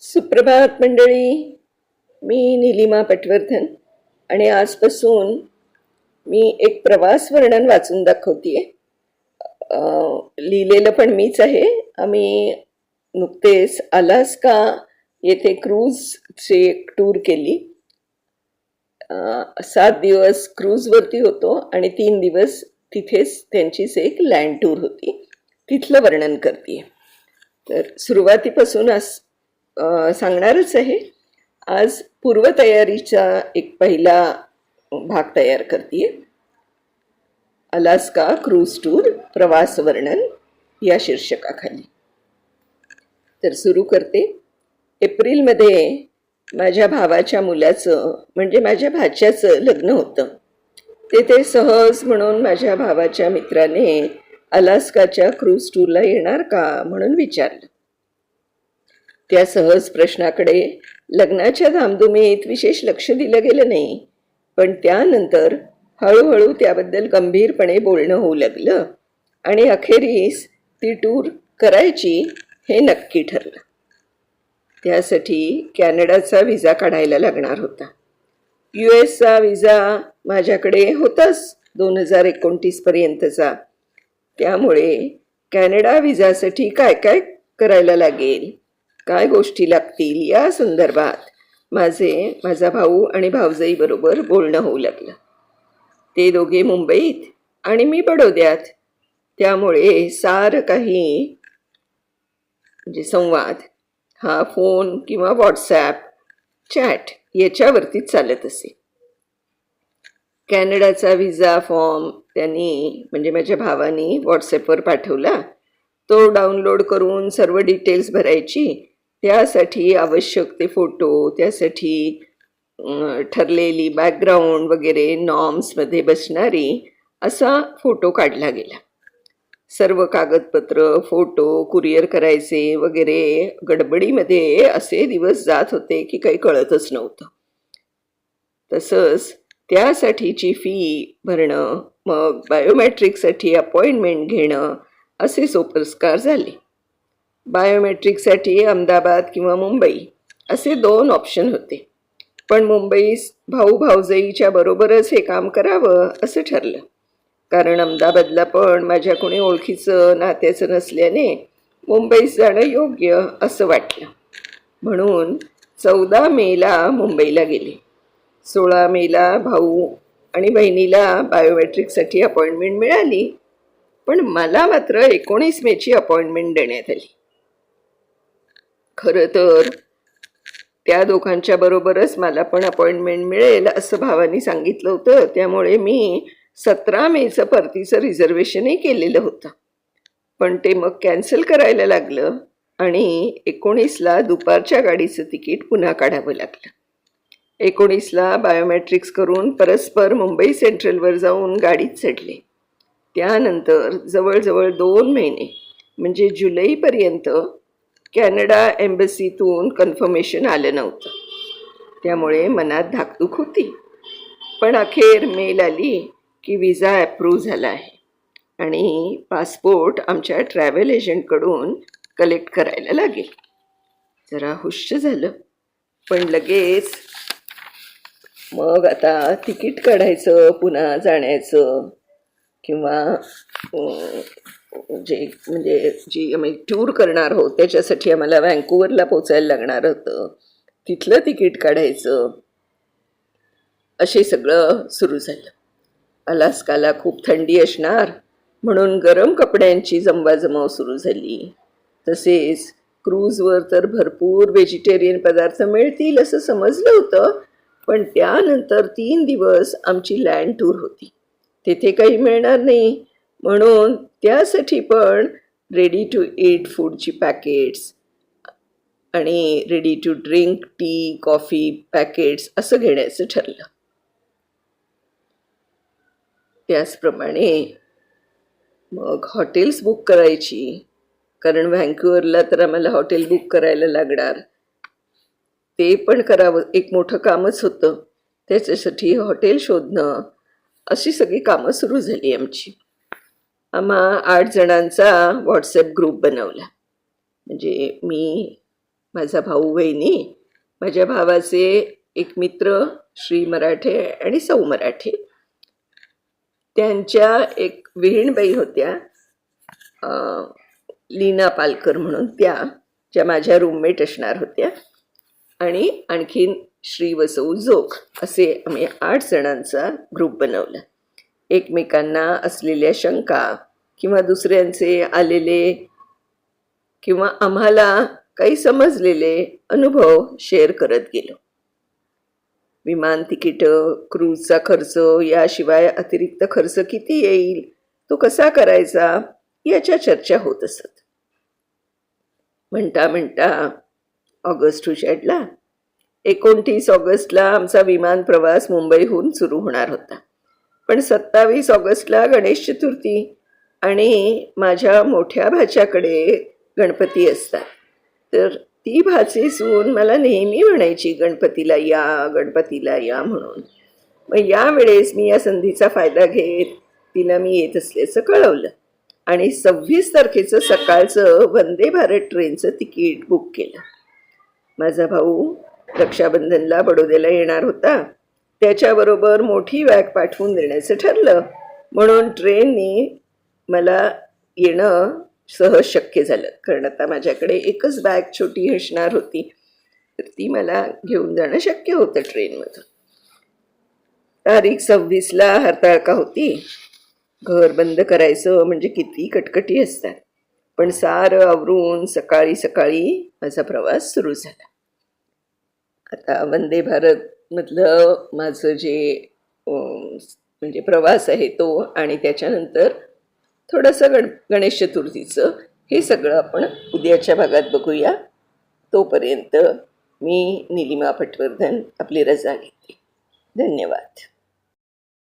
सुप्रभात मंडळी. मी नीलिमा पटवर्धन आणि आजपासून मी एक प्रवास वर्णन वाचून दाखवतीये. लिहिलेलं पण मीच आहे. आम्ही नुकतेच अलास्का येथे क्रूजची एक टूर केली. 7 दिवस क्रूजवरती होतो आणि 3 दिवस तिथेच त्यांचीच एक लँड टूर होती. तिथलं वर्णन करते. तर सुरुवातीपासून सांगणारच आहे. आज पूर्वतयारीचा एक पहिला भाग तयार करते. अलास्का क्रूज टूर प्रवास वर्णन या शीर्षकाखाली. तर सुरू करते. एप्रिलमध्ये माझ्या भावाच्या मुलाचं म्हणजे माझ्या भाच्याचं लग्न होतं. ते सहज म्हणून माझ्या भावाच्या मित्राने अलास्काच्या क्रूज टूरला येणार का म्हणून विचारलं. त्या सहज प्रश्नाकडे लग्नाच्या धामधुमीत विशेष लक्ष दिलं गेलं नाही, पण त्यानंतर हळूहळू त्याबद्दल गंभीरपणे बोलणं होऊ लागलं आणि अखेरीस ती टूर करायची हे नक्की ठरलं. त्यासाठी कॅनडाचा विजा काढायला लागणार होता. US विजा माझ्याकडे होताच 2029 पर्यंतचा. त्यामुळे कॅनडा विजासाठी काय काय करायला लागेल, काय गोष्टी लागतील या संदर्भात माझा भाऊ आणि भाऊजाई बरोबर बोलणं होऊ लागलं. ते दोघे मुंबईत आणि मी बडोद्यात. त्यामुळे सारं काही म्हणजे संवाद हा फोन किंवा व्हॉट्सॲप चॅट याच्यावरतीच चालत असे. कॅनडाचा व्हिजा फॉर्म त्यांनी म्हणजे माझ्या भावानी व्हॉट्सॲपवर पाठवला. तो डाउनलोड करून सर्व डिटेल्स भरायची. त्यासाठी आवश्यक ते फोटो, त्यासाठी ठरलेली बॅकग्राऊंड वगैरे नॉर्म्समध्ये बसणारी असा फोटो काढला गेला. सर्व कागदपत्र, फोटो कुरिअर करायचे वगैरे गडबडीमध्ये असे दिवस जात होते की काही कळतच नव्हतं. तसंच त्यासाठीची फी भरणं, मग बायोमेट्रिकसाठी अपॉइंटमेंट घेणं असे सोपस्कार झाले. बायोमेट्रिकसाठी अहमदाबाद किंवा मुंबई असे 2 ऑप्शन होते, पण मुंबईस भाऊ भाऊजाईच्या बरोबरच हे काम करावं असं ठरलं. कारण अहमदाबादला पण माझ्या कोणी ओळखीचं नात्याचं नसल्याने मुंबईस जाणं योग्य असं वाटलं. म्हणून 14 मेला मुंबईला गेले. 16 मेला भाऊ आणि बहिणीला बायोमेट्रिकसाठी अपॉइंटमेंट मिळाली, पण मला मात्र 19 मेची अपॉइंटमेंट देण्यात आली. खरं तर त्या दोघांच्या बरोबरच मला पण अपॉइंटमेंट मिळेल असं भावानी सांगितलं होतं. त्यामुळे मी 17 मेचं परतीचं रिझर्वेशनही केलेलं होतं, पण ते मग कॅन्सल करायला लागलं आणि 19ला दुपारच्या गाडीचं तिकीट पुन्हा काढावं लागलं. 19ला बायोमेट्रिक्स करून परस्पर मुंबई सेंट्रलवर जाऊन गाडीत चढले. त्यानंतर जवळजवळ 2 महिने म्हणजे जुलैपर्यंत कॅनडा एम्बसीतून कन्फर्मेशन आलं नव्हतं. त्यामुळे मनात धाकधूक होती. पण अखेर मेल आली की विजा ॲप्रूव्ह झाला आहे आणि पासपोर्ट आमच्या ट्रॅव्हल एजंटकडून कलेक्ट करायला लागेल. जरा हुश झालं, पण लगेच मग आता तिकीट काढायचं पुन्हा जाण्याचं किंवा जी आम्ही टूर करणार आहोत त्याच्यासाठी आम्हाला व्हँकुव्हरला पोचायला लागणार होतं, तिथलं तिकीट काढायचं, असे सगळं सुरू झालं. अलास्काला खूप थंडी असणार म्हणून गरम कपड्यांची जमवाजमव सुरू झाली. तसेच क्रूजवर तर भरपूर व्हेजिटेरियन पदार्थ मिळतील असं समजलं होतं, पण त्यानंतर 3 दिवस आमची लँड टूर होती. तेथे काही मिळणार नाही म्हणून त्यासाठी पण रेडी टू ईट फूडची पॅकेट्स आणि ready to drink tea coffee packets असं घेण्याचं ठरलं. त्याचप्रमाणे मग हॉटेल्स बुक करायची, कारण व्हँकुव्हरला तर आम्हाला हॉटेल बुक करायला लागणार. ते पण करावं, एक मोठं कामच होतं. त्याच्यासाठी हॉटेल शोधणं अशी सगळी कामं सुरू झाली आमची. आम्हा 8 जणांचा व्हॉट्सॲप ग्रुप बनवला. म्हणजे मी माझा भाऊ बहिणी, माझ्या भावाचे एक मित्र श्री मराठे आणि सौ मराठे, त्यांच्या एक विहीणबाई होत्या लीना पालकर म्हणून, त्या ज्या माझ्या रूममेट असणार होत्या, आणि आणखीन श्री वसऊ जोग, असे आम्ही 8 जणांचा ग्रुप बनवला. एकमेकांना असलेल्या शंका किंवा दुसऱ्यांचे आलेले किंवा आम्हाला काही समजलेले अनुभव शेअर करत गेलो. विमान तिकीटं, क्रूजचा खर्च, याशिवाय अतिरिक्त खर्च किती येईल, तो कसा करायचा, याच्या चर्चा होत असत. म्हणता म्हणता ऑगस्ट उजाडला. 29 ऑगस्टला आमचा विमान प्रवास मुंबईहून सुरू होणार होता. पण 27 ऑगस्टला गणेश चतुर्थी आणि माझ्या मोठ्या भाच्याकडे गणपती असतात. तर ती भाची सून मला नेहमी म्हणायची, गणपतीला या म्हणून. मग यावेळेस मी या संधीचा फायदा घेत तिला मी येत असल्याचं कळवलं आणि 26 तारखेचं सकाळचं वंदे भारत ट्रेनचं तिकीट बुक केलं. माझा भाऊ रक्षाबंधनला बडोद्याला येणार होता, त्याच्याबरोबर मोठी बॅग पाठवून देण्याचं ठरलं, म्हणून ट्रेननी मला येणं सहज शक्य झालं. कारण आता माझ्याकडे एकच बॅग छोटी असणार होती, तर ती मला घेऊन जाणं शक्य होतं ट्रेनमधून. तारीख 26ला हरताळका होती. घर बंद करायचं म्हणजे किती कटकटी असतात. पण सारं आवरून सकाळी सकाळी माझा प्रवास सुरू झाला. आता वंदे भारतमधलं माझं जे म्हणजे प्रवास आहे तो, आणि त्याच्यानंतर थोडंसं गणेश चतुर्थीचं, हे सगळं आपण उद्याच्या भागात बघूया. तोपर्यंत मी निलिमा पटवर्धन आपली रजा घेते. धन्यवाद.